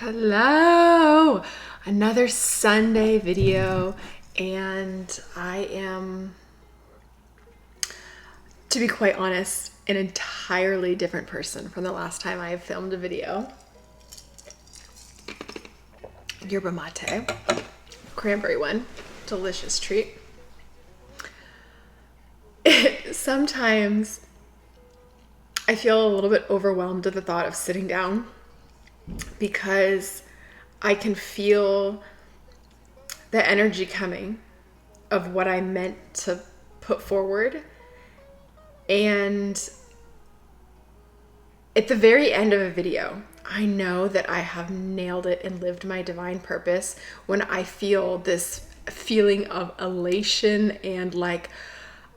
Hello! Another Sunday video, and I am, to be quite honest, an entirely different person from the last time I filmed a video. Yerba mate, cranberry one, delicious treat. Sometimes I feel a little bit overwhelmed at the thought of sitting down because I can feel the energy coming of what I meant to put forward. And at the very end of a video, I know that I have nailed it and lived my divine purpose when I feel this feeling of elation and like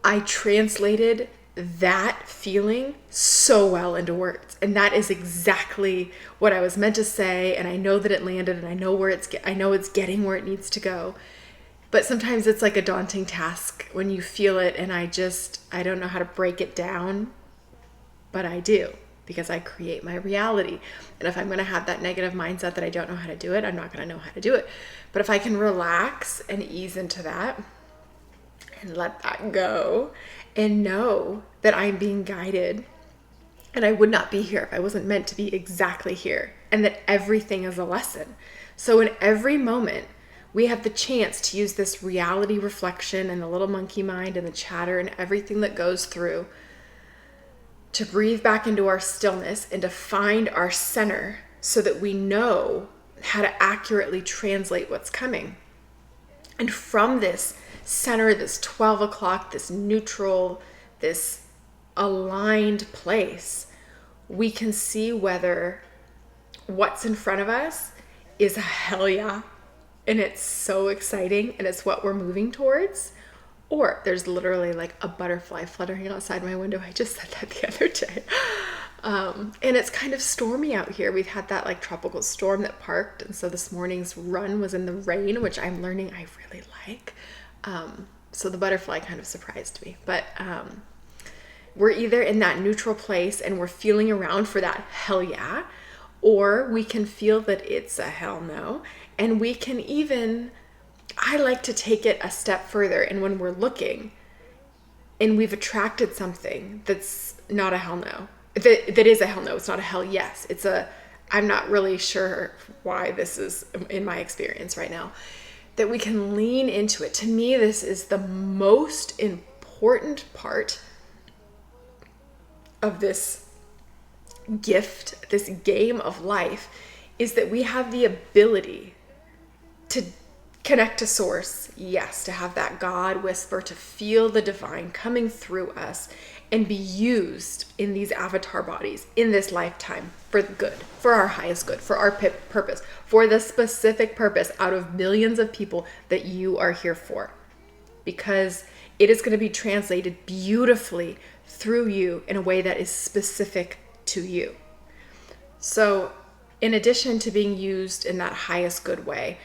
I translated that feeling so well into words. And that is exactly what I was meant to say. And I know that it landed, and I know it's getting where it needs to go. But sometimes it's like a daunting task when you feel it, and I don't know how to break it down, but I do, because I create my reality. And if I'm going to have that negative mindset that I don't know how to do it, I'm not going to know how to do it. But if I can relax and ease into that and let that go and know that I'm being guided, and I would not be here if I wasn't meant to be exactly here, and that everything is a lesson. So in every moment, we have the chance to use this reality reflection and the little monkey mind and the chatter and everything that goes through to breathe back into our stillness and to find our center so that we know how to accurately translate what's coming. And from this center, this 12 o'clock, this neutral, this aligned place, we can see whether what's in front of us is a hell yeah, and it's so exciting and it's what we're moving towards, or there's literally like a butterfly fluttering outside my window. I just said that the other day. And it's kind of stormy out here. We've had that like tropical storm that parked, and so this morning's run was in the rain, which I'm learning I really like. So the butterfly kind of surprised me, but we're either in that neutral place and we're feeling around for that hell yeah, or we can feel that it's a hell no. And we can even, I like to take it a step further. And when we're looking and we've attracted something that's not a hell no, that is a hell no, it's not a hell yes. I'm not really sure why this is in my experience right now, that we can lean into it. To me, this is the most important part of this gift, this game of life, is that we have the ability to connect to source, yes, to have that God whisper, to feel the divine coming through us and be used in these avatar bodies in this lifetime for the good, for our highest good, for our purpose, for the specific purpose out of millions of people that you are here for. Because it is going to be translated beautifully through you in a way that is specific to you. So in addition to being used in that highest good way,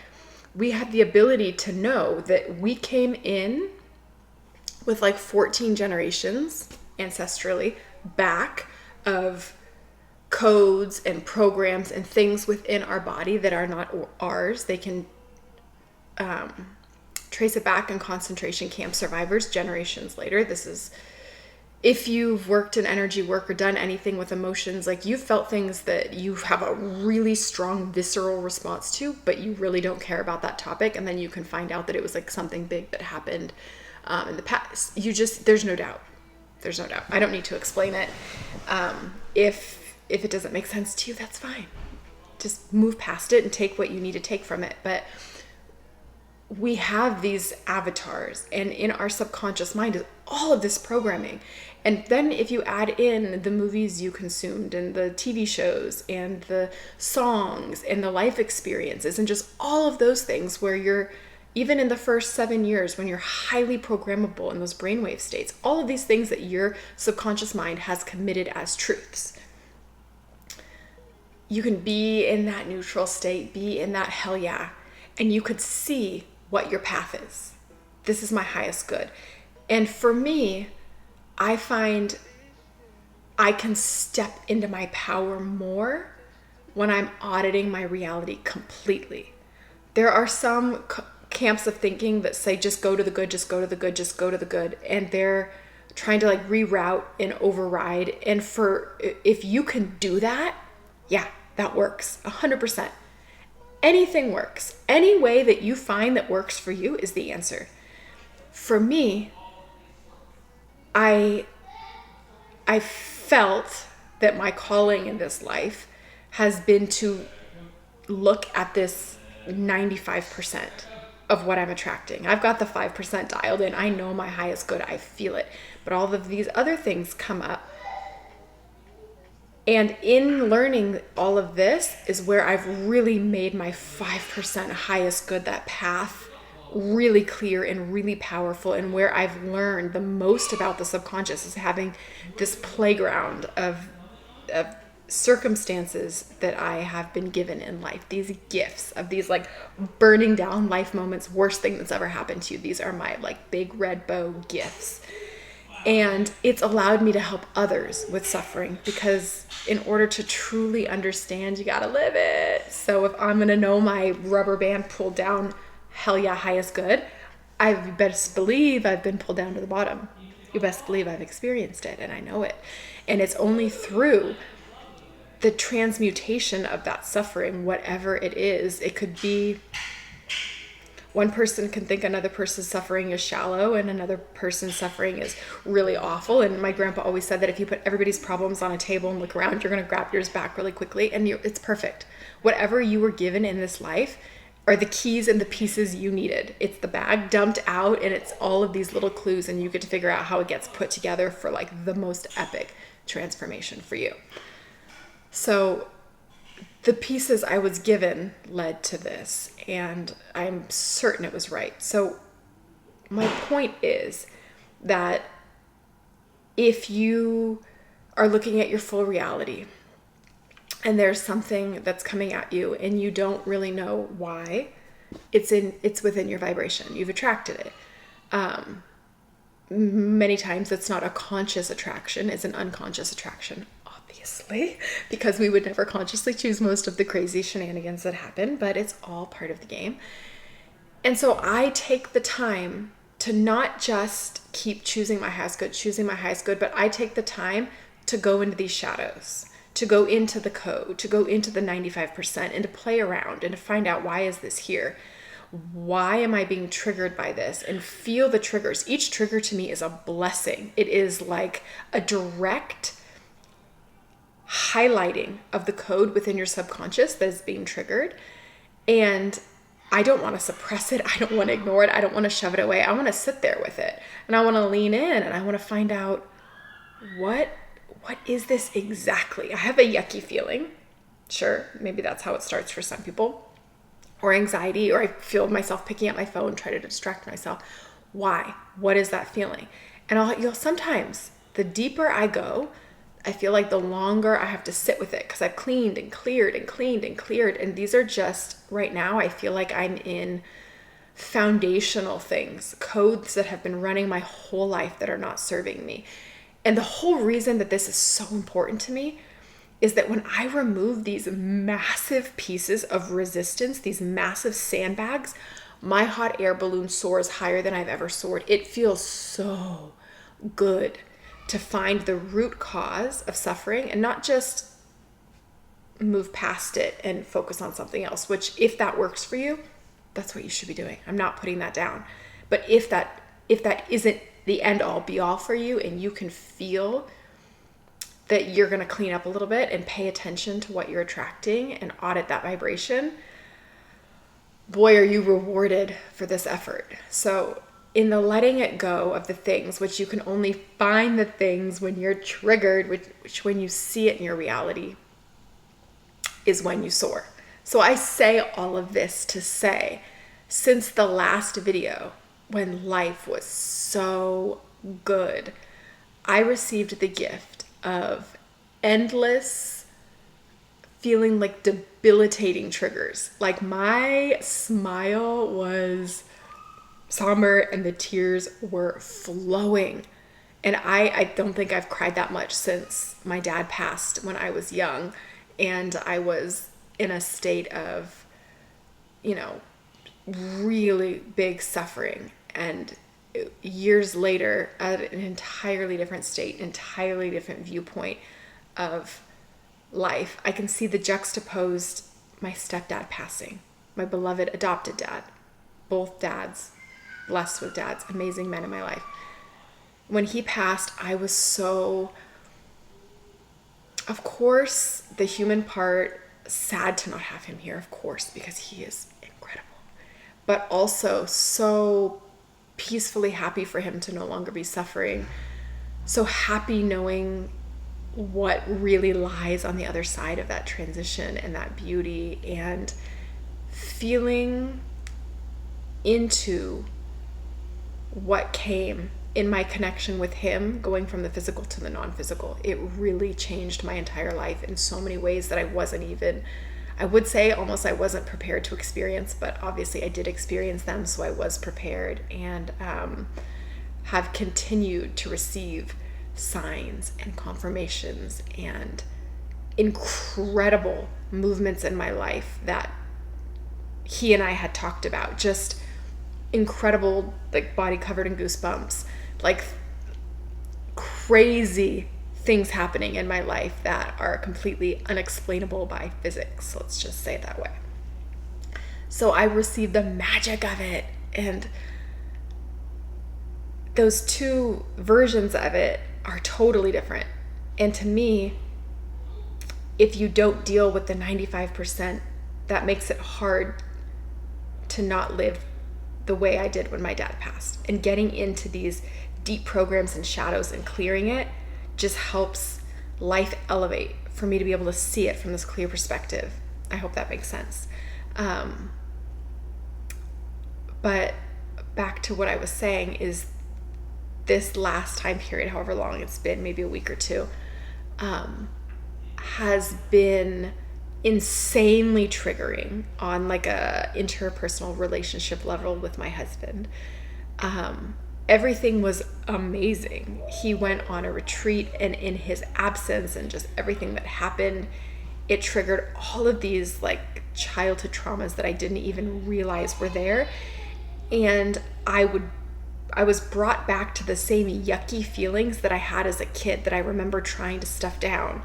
we have the ability to know that we came in with like 14 generations ancestrally back of codes and programs and things within our body that are not ours. They can trace it back in concentration camp survivors generations later. This is, if you've worked in energy work or done anything with emotions, like you've felt things that you have a really strong visceral response to, but you really don't care about that topic. And then you can find out that it was like something big that happened in the past. There's no doubt. There's no doubt. I don't need to explain it. If it doesn't make sense to you, that's fine. Just move past it and take what you need to take from it. But we have these avatars, and in our subconscious mind is all of this programming. And then if you add in the movies you consumed and the TV shows and the songs and the life experiences and just all of those things where you're, even in the first 7 years when you're highly programmable in those brainwave states, all of these things that your subconscious mind has committed as truths, you can be in that neutral state, be in that hell yeah, and you could see what your path is. This is my highest good. And for me, I find I can step into my power more when I'm auditing my reality completely. There are some camps of thinking that say just go to the good, just go to the good, just go to the good, and they're trying to like reroute and override. And if you can do that, yeah, that works 100%. Anything works. Any way that you find that works for you is the answer. For me, I felt that my calling in this life has been to look at this 95% of what I'm attracting. I've got the 5% dialed in. I know my highest good. I feel it. But all of these other things come up. And in learning all of this is where I've really made my 5% highest good, that path, really clear and really powerful, and where I've learned the most about the subconscious is having this playground of circumstances that I have been given in life, these gifts of these like burning down life moments, worst thing that's ever happened to you. These are my like big red bow gifts. And it's allowed me to help others with suffering, because in order to truly understand, you gotta live it. So if I'm gonna know my rubber band pulled down, hell yeah, highest good, I best believe I've been pulled down to the bottom. You best believe I've experienced it and I know it. And it's only through the transmutation of that suffering, whatever it is. It could be one person can think another person's suffering is shallow and another person's suffering is really awful. And my grandpa always said that if you put everybody's problems on a table and look around, you're going to grab yours back really quickly, and it's perfect. Whatever you were given in this life are the keys and the pieces you needed. It's the bag dumped out, and it's all of these little clues, and you get to figure out how it gets put together for like the most epic transformation for you. So the pieces I was given led to this, and I'm certain it was right. So my point is that if you are looking at your full reality and there's something that's coming at you and you don't really know why, it's within your vibration. You've attracted it. Many times it's not a conscious attraction, it's an unconscious attraction, obviously, because we would never consciously choose most of the crazy shenanigans that happen, but it's all part of the game. And so I take the time to not just keep choosing my highest good, but I take the time to go into these shadows, to go into the code, to go into the 95%, and to play around and to find out, why is this here? Why am I being triggered by this? And feel the triggers. Each trigger to me is a blessing. It is like a direct highlighting of the code within your subconscious that is being triggered. And I don't want to suppress it. I don't want to ignore it. I don't want to shove it away. I want to sit there with it. And I want to lean in, and I want to find out, what is this exactly? I have a yucky feeling. Sure, maybe that's how it starts for some people. Or anxiety, or I feel myself picking up my phone, try to distract myself. Why? What is that feeling? And you'll sometimes, the deeper I go, I feel like the longer I have to sit with it, because I've cleaned and cleared and cleaned and cleared. And these are just, right now, I feel like I'm in foundational things, codes that have been running my whole life that are not serving me. And the whole reason that this is so important to me is that when I remove these massive pieces of resistance, these massive sandbags, my hot air balloon soars higher than I've ever soared. It feels so good to find the root cause of suffering and not just move past it and focus on something else, which, if that works for you, that's what you should be doing. I'm not putting that down. But if that isn't the end all be all for you, and you can feel that you're going to clean up a little bit and pay attention to what you're attracting and audit that vibration, boy, are you rewarded for this effort. So in the letting it go of the things, which you can only find the things when you're triggered, which when you see it in your reality is when you soar. So I say all of this to say, since the last video, when life was so good, I received the gift of endless, feeling like debilitating triggers. Like my smile was somber and the tears were flowing. And I don't think I've cried that much since my dad passed when I was young. and I was in a state of, really big suffering. And years later, at an entirely different state, entirely different viewpoint of life, I can see the juxtaposed my stepdad passing, my beloved adopted dad, both dads, blessed with dads, amazing men in my life. When he passed, I was so, of course, the human part, sad to not have him here, of course, because he is incredible, but also so peacefully happy for him to no longer be suffering, so happy knowing what really lies on the other side of that transition and that beauty, and feeling into what came in my connection with him, going from the physical to the non-physical. It really changed my entire life in so many ways that I would say almost I wasn't prepared to experience, but obviously I did experience them, so I was prepared, and have continued to receive signs and confirmations and incredible movements in my life that he and I had talked about. Just incredible, like body covered in goosebumps, like crazy things happening in my life that are completely unexplainable by physics. Let's just say it that way. So I received the magic of it, and those two versions of it are totally different. And to me, if you don't deal with the 95%, that makes it hard to not live the way I did when my dad passed. And getting into these deep programs and shadows and clearing it just helps life elevate for me to be able to see it from this clear perspective. I hope that makes sense. But back to what I was saying is, this last time period, however long it's been, maybe a week or two, has been insanely triggering on like a interpersonal relationship level with my husband. Everything was amazing. He went on a retreat, and in his absence and just everything that happened, it triggered all of these like childhood traumas that I didn't even realize were there. And I was brought back to the same yucky feelings that I had as a kid that I remember trying to stuff down.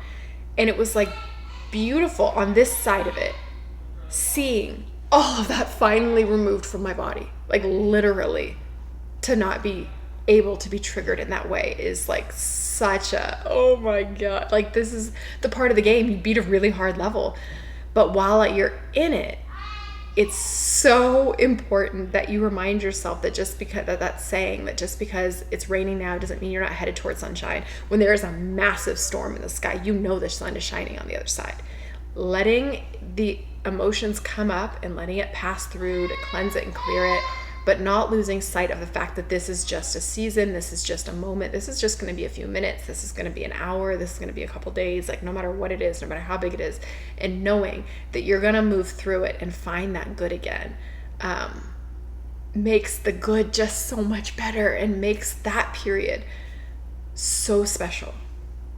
And it was like beautiful on this side of it, seeing all of that finally removed from my body. Like literally, to not be able to be triggered in that way is like such a, oh my God, like this is the part of the game. You beat a really hard level, but while you're in it, it's so important that you remind yourself that just because that's saying that just because it's raining now doesn't mean you're not headed towards sunshine. When there is a massive storm in the sky, you know the sun is shining on the other side. Letting the emotions come up and letting it pass through to cleanse it and clear it, but not losing sight of the fact that this is just a season, this is just a moment, this is just going to be a few minutes, this is going to be an hour, this is going to be a couple days, like no matter what it is, no matter how big it is, and knowing that you're going to move through it and find that good again, makes the good just so much better and makes that period so special.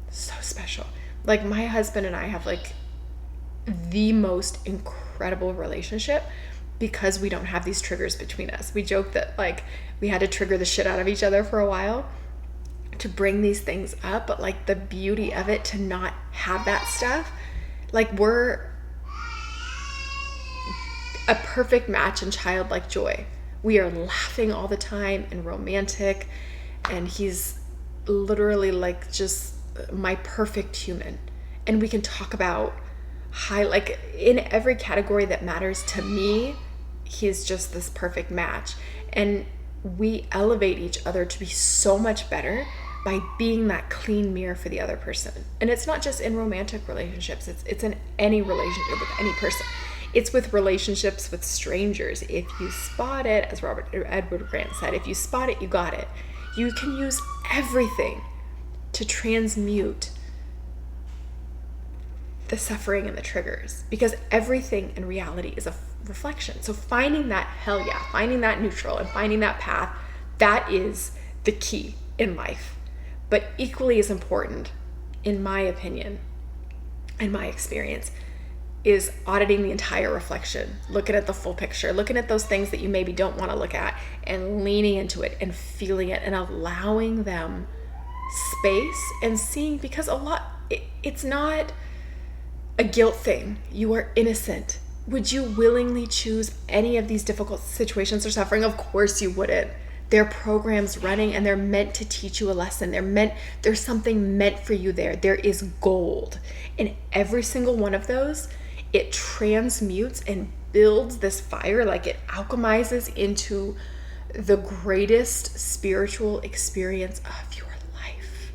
So special. Like my husband and I have like the most incredible relationship because we don't have these triggers between us. We joke that like we had to trigger the shit out of each other for a while to bring these things up, but like the beauty of it to not have that stuff, like we're a perfect match in childlike joy. We are laughing all the time and romantic, and he's literally like just my perfect human. And we can talk about like in every category that matters to me, he's just this perfect match. And we elevate each other to be so much better by being that clean mirror for the other person. And it's not just in romantic relationships, it's in any relationship with any person. It's with relationships with strangers. If you spot it, as Edward Grant said, if you spot it, you got it. You can use everything to transmute the suffering and the triggers, because everything in reality is a reflection. So finding that finding that neutral and finding that path, that is the key in life. But equally as important, in my opinion, in my experience, is auditing the entire reflection, looking at the full picture, looking at those things that you maybe don't want to look at, and leaning into it and feeling it and allowing them space and seeing, because it's not a guilt thing. You are innocent. Would you willingly choose any of these difficult situations or suffering? Of course you wouldn't. They're programs running, and they're meant to teach you a lesson. There's something meant for you there. There is gold in every single one of those. It transmutes and builds this fire, like it alchemizes into the greatest spiritual experience of your life.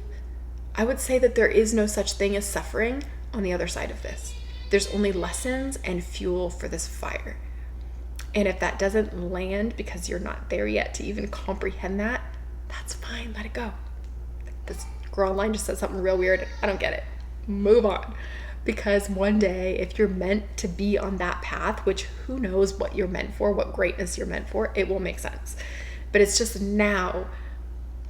I would say that there is no such thing as suffering on the other side of this. There's only lessons and fuel for this fire. And if that doesn't land because you're not there yet to even comprehend that, that's fine. Let it go. This girl online just said something real weird. I don't get it. Move on. Because one day, if you're meant to be on that path, which who knows what you're meant for, what greatness you're meant for, it will make sense. But it's just now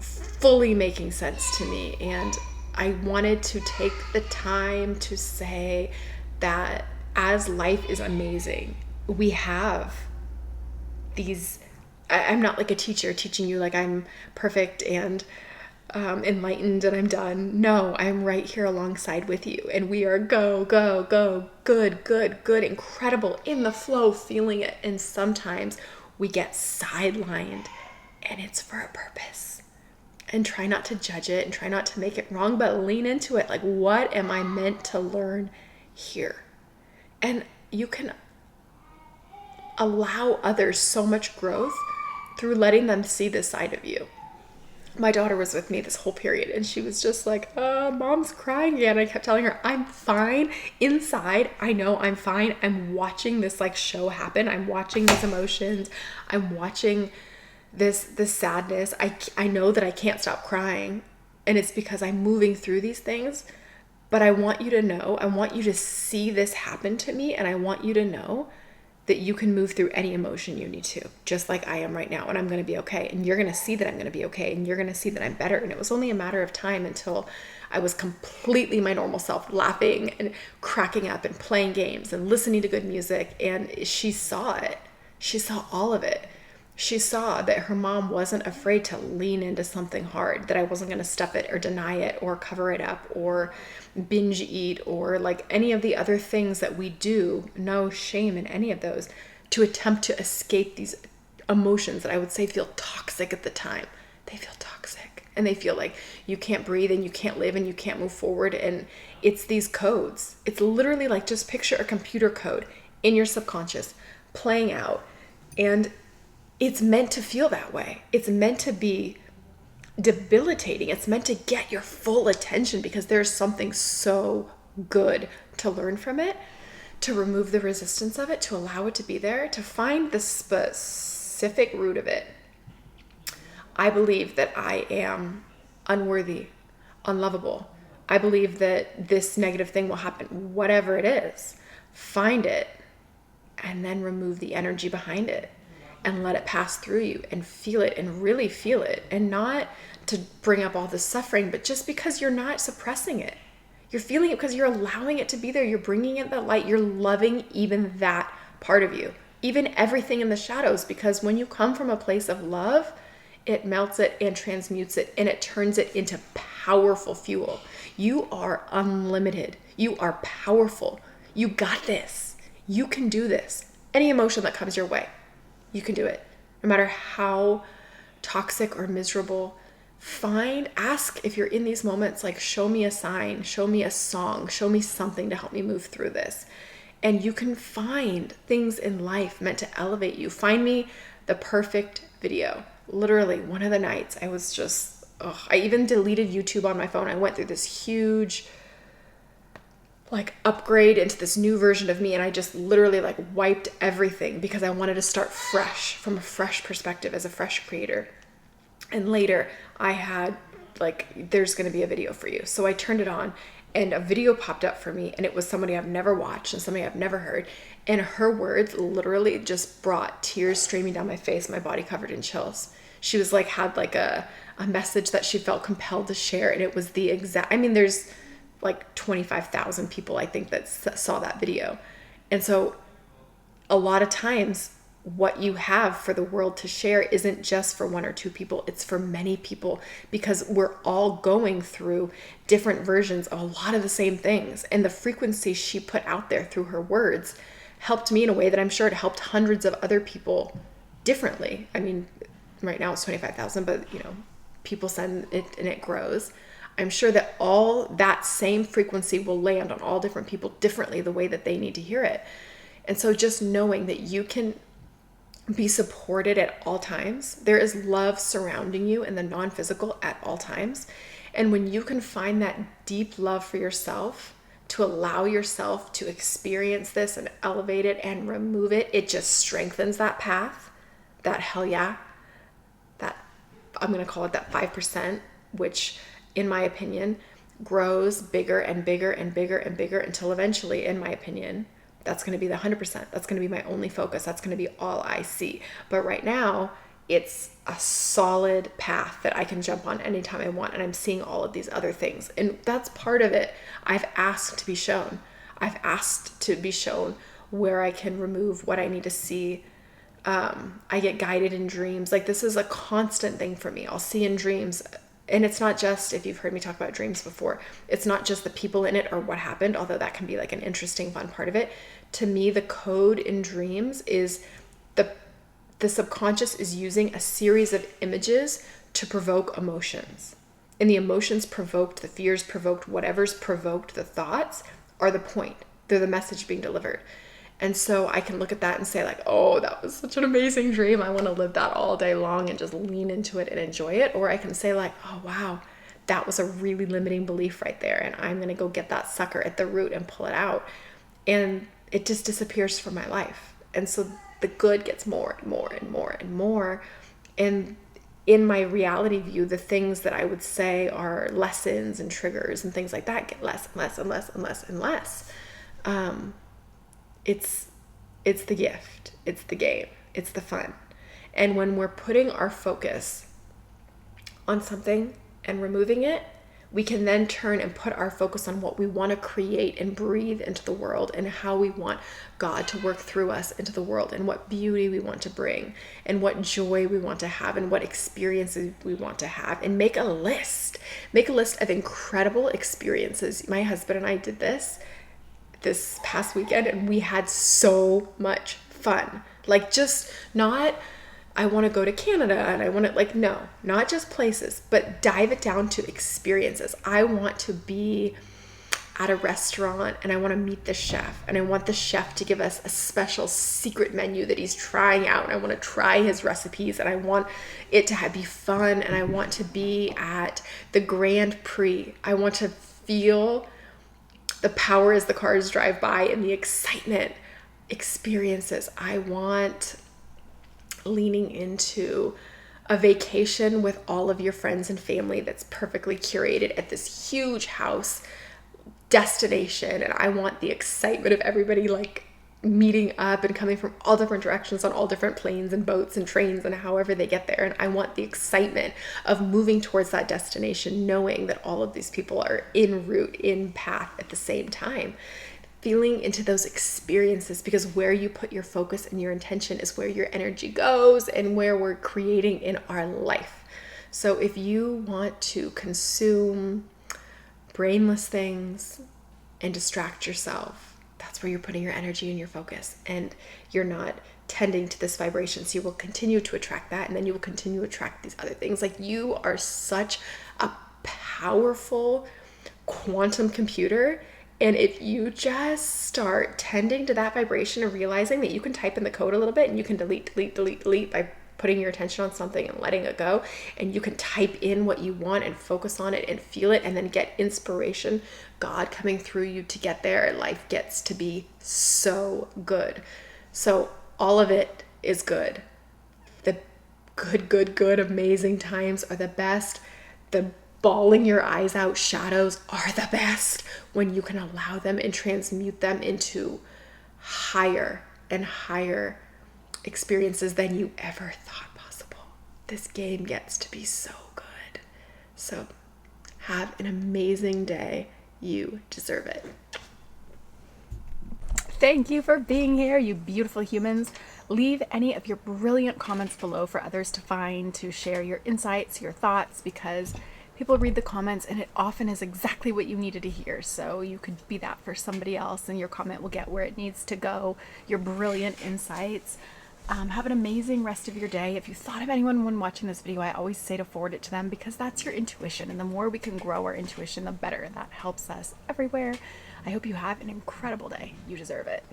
fully making sense to me. And I wanted to take the time to say that as life is amazing, we have these, I'm not like a teacher teaching you like I'm perfect and enlightened and I'm done. No, I'm right here alongside with you, and we are go, good, incredible, in the flow, feeling it. And sometimes we get sidelined, and it's for a purpose. And try not to judge it and try not to make it wrong, but lean into it. Like, what am I meant to learn here? And you can allow others so much growth through letting them see this side of you. My daughter was with me this whole period, and she was just like, mom's crying again. I kept telling her, I'm fine. Inside, I know I'm fine. I'm watching this like show happen. I'm watching these emotions. I'm watching this sadness. I know that I can't stop crying, and it's because I'm moving through these things. But I want you to know, I want you to see this happen to me, and I want you to know that you can move through any emotion you need to, just like I am right now, and I'm going to be okay. And you're going to see that I'm going to be okay, and you're going to see that I'm better. And it was only a matter of time until I was completely my normal self, laughing and cracking up and playing games and listening to good music. And she saw it. She saw all of it. She saw that her mom wasn't afraid to lean into something hard, that I wasn't going to stuff it or deny it or cover it up or binge eat or like any of the other things that we do. No shame in any of those, to attempt to escape these emotions that I would say feel toxic at the time. They feel toxic, and they feel like you can't breathe and you can't live and you can't move forward. And it's these codes. It's literally like, just picture a computer code in your subconscious playing out, and it's meant to feel that way. It's meant to be debilitating. It's meant to get your full attention, because there's something so good to learn from it, to remove the resistance of it, to allow it to be there, to find the specific root of it. I believe that I am unworthy, unlovable. I believe that this negative thing will happen, whatever it is. Find it, and then remove the energy behind it. And let it pass through you and feel it, and really feel it, and not to bring up all the suffering, but just because you're not suppressing it. You're feeling it because you're allowing it to be there. You're bringing it that light. You're loving even that part of you, even everything in the shadows, because when you come from a place of love, it melts it and transmutes it, and it turns it into powerful fuel. You are unlimited. You are powerful. You got this. You can do this. Any emotion that comes your way, you can do it. No matter how toxic or miserable, ask if you're in these moments, like, show me a sign, show me a song, show me something to help me move through this. And you can find things in life meant to elevate you. Find me the perfect video. Literally, one of the nights I was just, I even deleted YouTube on my phone. I went through this huge upgrade into this new version of me, and I just literally wiped everything because I wanted to start fresh, from a fresh perspective as a fresh creator. And later I had there's going to be a video for you. So I turned it on, and a video popped up for me, and it was somebody I've never watched and somebody I've never heard. And her words literally just brought tears streaming down my face, my body covered in chills. She was had a message that she felt compelled to share. And it was the exact, like 25,000 people, I think, that saw that video. And so a lot of times what you have for the world to share isn't just for one or two people, it's for many people, because we're all going through different versions of a lot of the same things. And the frequency she put out there through her words helped me in a way that I'm sure it helped hundreds of other people differently. I mean, right now it's 25,000, but you know, people send it and it grows. I'm sure that all that same frequency will land on all different people differently, the way that they need to hear it. And so just knowing that you can be supported at all times. There is love surrounding you in the non-physical at all times. And when you can find that deep love for yourself, to allow yourself to experience this and elevate it and remove it, it just strengthens that path, that hell yeah, that I'm going to call it that 5%, which in my opinion grows bigger and bigger and bigger and bigger until eventually, in my opinion, that's going to be the 100%. That's going to be my only focus. That's going to be all I see. But right now, it's a solid path that I can jump on anytime I want. And I'm seeing all of these other things. And that's part of it. I've asked to be shown. I've asked to be shown where I can remove what I need to see. I get guided in dreams. Like, this is a constant thing for me. I'll see in dreams. And it's not just, if you've heard me talk about dreams before, it's not just the people in it or what happened, although that can be like an interesting, fun part of it. To me, the code in dreams is the subconscious is using a series of images to provoke emotions. And the emotions provoked, the fears provoked, whatever's provoked, the thoughts are the point. They're the message being delivered. And so I can look at that and say like, oh, that was such an amazing dream. I want to live that all day long and just lean into it and enjoy it. Or I can say like, oh, wow, that was a really limiting belief right there. And I'm going to go get that sucker at the root and pull it out. And it just disappears from my life. And so the good gets more and more and more and more. And in my reality view, the things that I would say are lessons and triggers and things like that get less and less and less and less and less. It's the gift, it's the game, it's the fun. And when we're putting our focus on something and removing it, we can then turn and put our focus on what we want to create and breathe into the world, and how we want God to work through us into the world, and what beauty we want to bring, and what joy we want to have, and what experiences we want to have. And make a list of incredible experiences. My husband and I did this past weekend, and we had so much fun. Like, just not, I want to go to Canada and I want to, like, no, not just places, but dive it down to experiences. I want to be at a restaurant and I want to meet the chef, and I want the chef to give us a special secret menu that he's trying out, and I want to try his recipes, and I want it to be fun, and I want to be at the Grand Prix. I want to feel the power as the cars drive by and the excitement. Experiences. I want leaning into a vacation with all of your friends and family that's perfectly curated at this huge house destination. And I want the excitement of everybody like meeting up and coming from all different directions on all different planes and boats and trains and however they get there. And I want the excitement of moving towards that destination, knowing that all of these people are en route, in path at the same time. Feeling into those experiences, because where you put your focus and your intention is where your energy goes and where we're creating in our life. So if you want to consume brainless things and distract yourself, that's where you're putting your energy and your focus, and you're not tending to this vibration. So you will continue to attract that, and then you will continue to attract these other things. Like, you are such a powerful quantum computer. And if you just start tending to that vibration and realizing that you can type in the code a little bit, and you can delete by putting your attention on something and letting it go, and you can type in what you want and focus on it and feel it, and then get inspiration, God coming through you to get there, life gets to be so good. So all of it is good. The good, amazing times are the best. The bawling your eyes out shadows are the best, when you can allow them and transmute them into higher and higher experiences than you ever thought possible. This game gets to be so good. So have an amazing day. You deserve it. Thank you for being here, you beautiful humans. Leave any of your brilliant comments below for others to find, to share your insights, your thoughts, because people read the comments and it often is exactly what you needed to hear. So you could be that for somebody else and your comment will get where it needs to go. Your brilliant insights. Have an amazing rest of your day. If you thought of anyone when watching this video, I always say to forward it to them because that's your intuition. And the more we can grow our intuition, the better. That helps us everywhere. I hope you have an incredible day. You deserve it.